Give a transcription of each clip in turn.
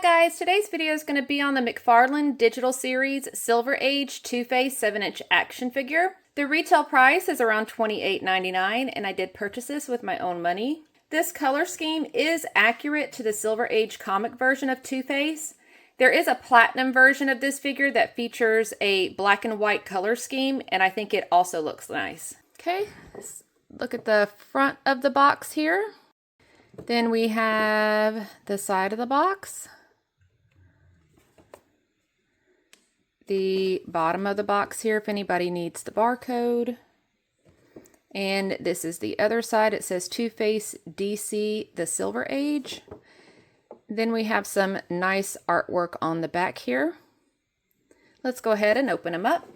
Hi guys, today's video is going to be on the McFarlane Digital Series Silver Age Two-Face 7-inch action figure. The retail price is around $28.99 and I did purchase this with my own money. This color scheme is accurate to the Silver Age comic version of Two-Face. There is a platinum version of this figure that features a black and white color scheme, and I think it also looks nice. Okay, let's look at the front of the box here. Then we have the side of the box, the bottom of the box here if anybody needs the barcode, and this is the other side. It says Two-Face DC the Silver Age. Then we have some nice artwork on the back here. Let's go ahead and open them up.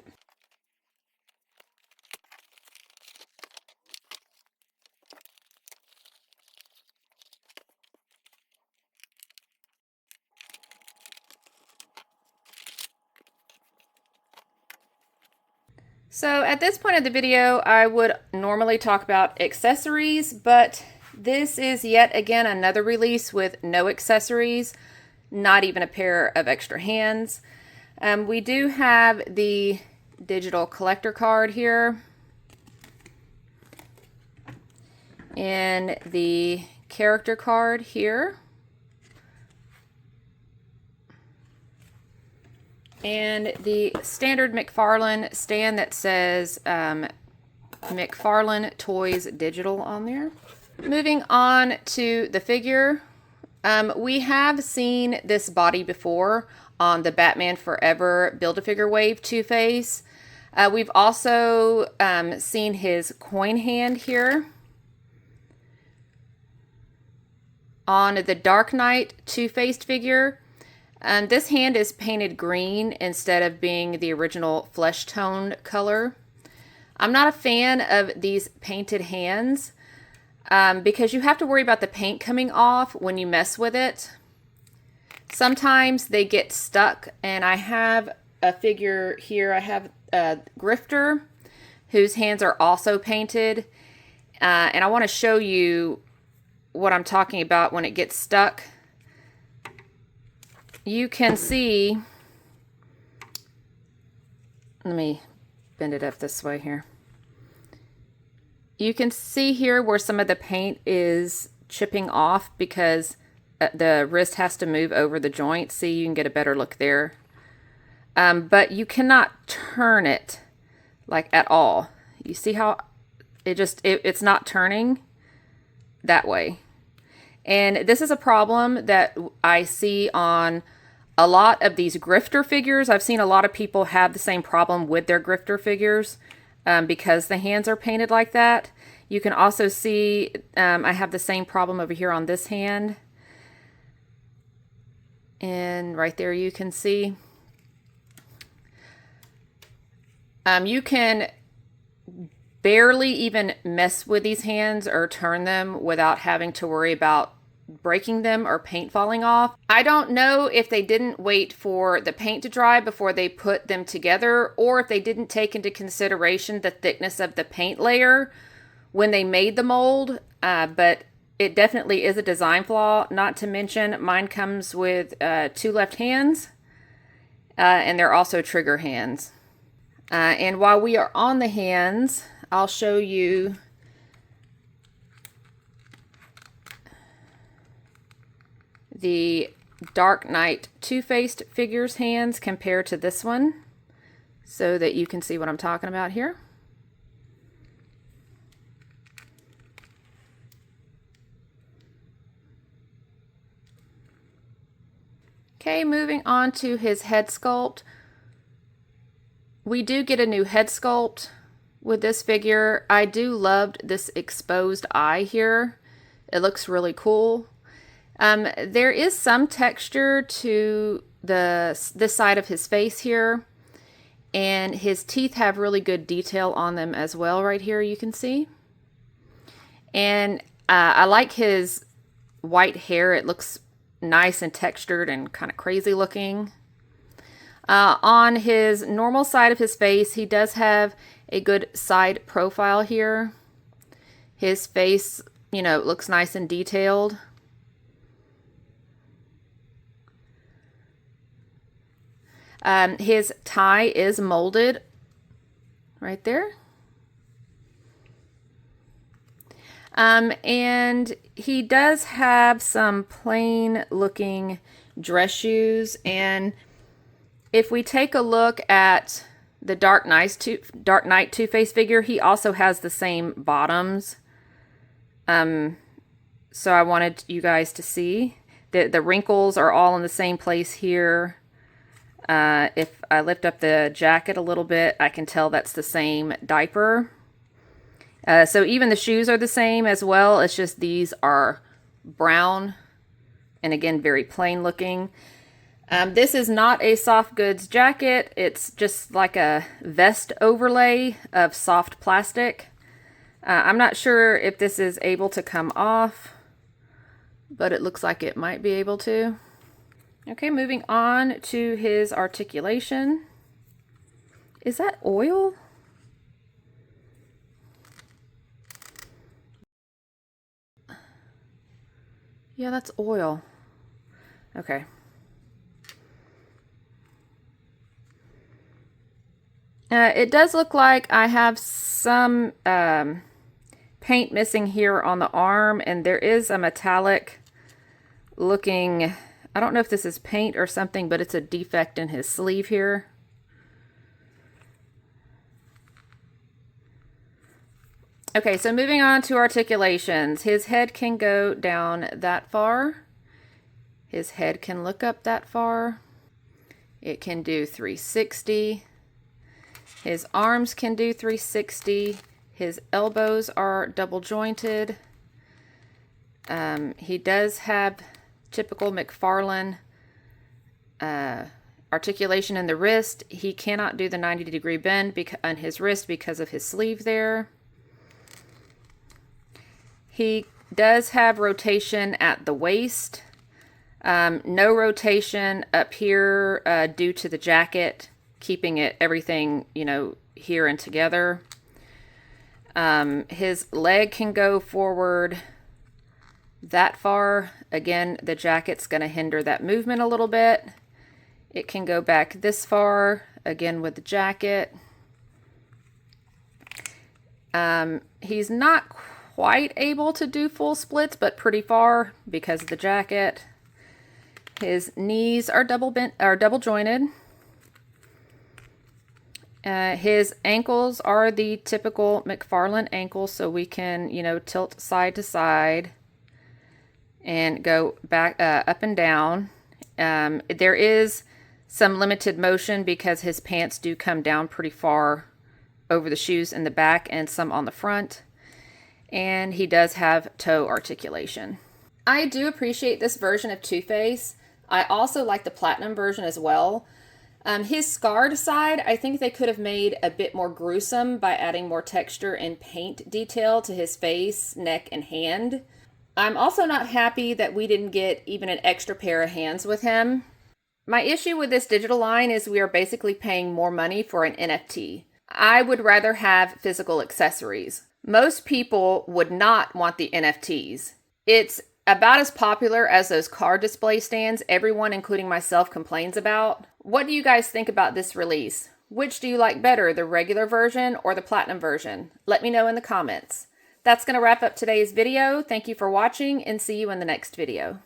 So at this point of the video, I would normally talk about accessories, but this is yet again another release with no accessories, not even a pair of extra hands. We do have the digital collector card here and the character card here. And the standard McFarlane stand that says McFarlane Toys Digital on there. Moving on to the figure, we have seen this body before on the Batman Forever Build-A-Figure Wave Two-Face. We've also seen his coin hand here. On the Dark Knight Two-Faced figure, this hand is painted green instead of being the original flesh tone color. I'm not a fan of these painted hands because you have to worry about the paint coming off when you mess with it. Sometimes they get stuck, and I have a figure here. I have a grifter whose hands are also painted, and I want to show you what I'm talking about when it gets stuck. You can see, let me bend it up this way here. You can see here where some of the paint is chipping off because the wrist has to move over the joint. See, you can get a better look there. But you cannot turn it like at all. You see how it's not turning that way. And this is a problem that I see on a lot of these grifter figures. I've seen a lot of people have the same problem with their grifter figures because the hands are painted like that. You can also see I have the same problem over here on this hand. And right there you can see. You can barely even mess with these hands or turn them without having to worry about breaking them or paint falling off. I don't know if they didn't wait for the paint to dry before they put them together, or if they didn't take into consideration the thickness of the paint layer when they made the mold, but it definitely is a design flaw. Not to mention mine comes with 2 left hands, and they're also trigger hands. And while we are on the hands, I'll show you the Dark Knight Two-Faced figure's hands compared to this one so that you can see what I'm talking about here. Okay, moving on to his head sculpt. We do get a new head sculpt with this figure. I do love this exposed eye here. It looks really cool. There is some texture to this side of his face here, and his teeth have really good detail on them as well. Right here you can see. And I like his white hair. It looks nice and textured and kind of crazy looking. On his normal side of his face, he does have a good side profile here. His face, looks nice and detailed. His tie is molded right there. And he does have some plain looking dress shoes. And if we take a look at the Dark Knight Two-Face figure, he also has the same bottoms. So I wanted you guys to see the wrinkles are all in the same place here. If I lift up the jacket a little bit, I can tell that's the same diaper. So even the shoes are the same as well. It's just these are brown and again, very plain looking. This is not a soft goods jacket. It's just like a vest overlay of soft plastic. I'm not sure if this is able to come off, but it looks like it might be able to. Okay, moving on to his articulation. Is that oil? Yeah, that's oil. Okay. It does look like I have some paint missing here on the arm, and there is a metallic looking, I don't know if this is paint or something, but it's a defect in his sleeve here. Okay, so moving on to articulations. His head can go down that far. His head can look up that far. It can do 360. His arms can do 360. His elbows are double jointed. He does have typical McFarlane articulation in the wrist. He cannot do the 90-degree bend on his wrist because of his sleeve there. He does have rotation at the waist. No rotation up here due to the jacket, keeping it everything, you know, here and together. His leg can go forward that far. Again, the jacket's going to hinder that movement a little bit. It can go back this far, again with the jacket. He's not quite able to do full splits, but pretty far because of the jacket. His knees are double jointed. His ankles are the typical McFarlane ankles, so we can, you know, tilt side to side and go back up and down. There is some limited motion because his pants do come down pretty far over the shoes in the back and some on the front. And he does have toe articulation. I do appreciate this version of Two-Face. I also like the platinum version as well. His scarred side, I think they could have made a bit more gruesome by adding more texture and paint detail to his face, neck, and hand. I'm also not happy that we didn't get even an extra pair of hands with him. My issue with this digital line is we are basically paying more money for an NFT. I would rather have physical accessories. Most people would not want the NFTs. It's about as popular as those car display stands everyone, including myself, complains about. What do you guys think about this release? Which do you like better, the regular version or the platinum version? Let me know in the comments. That's going to wrap up today's video. Thank you for watching and see you in the next video.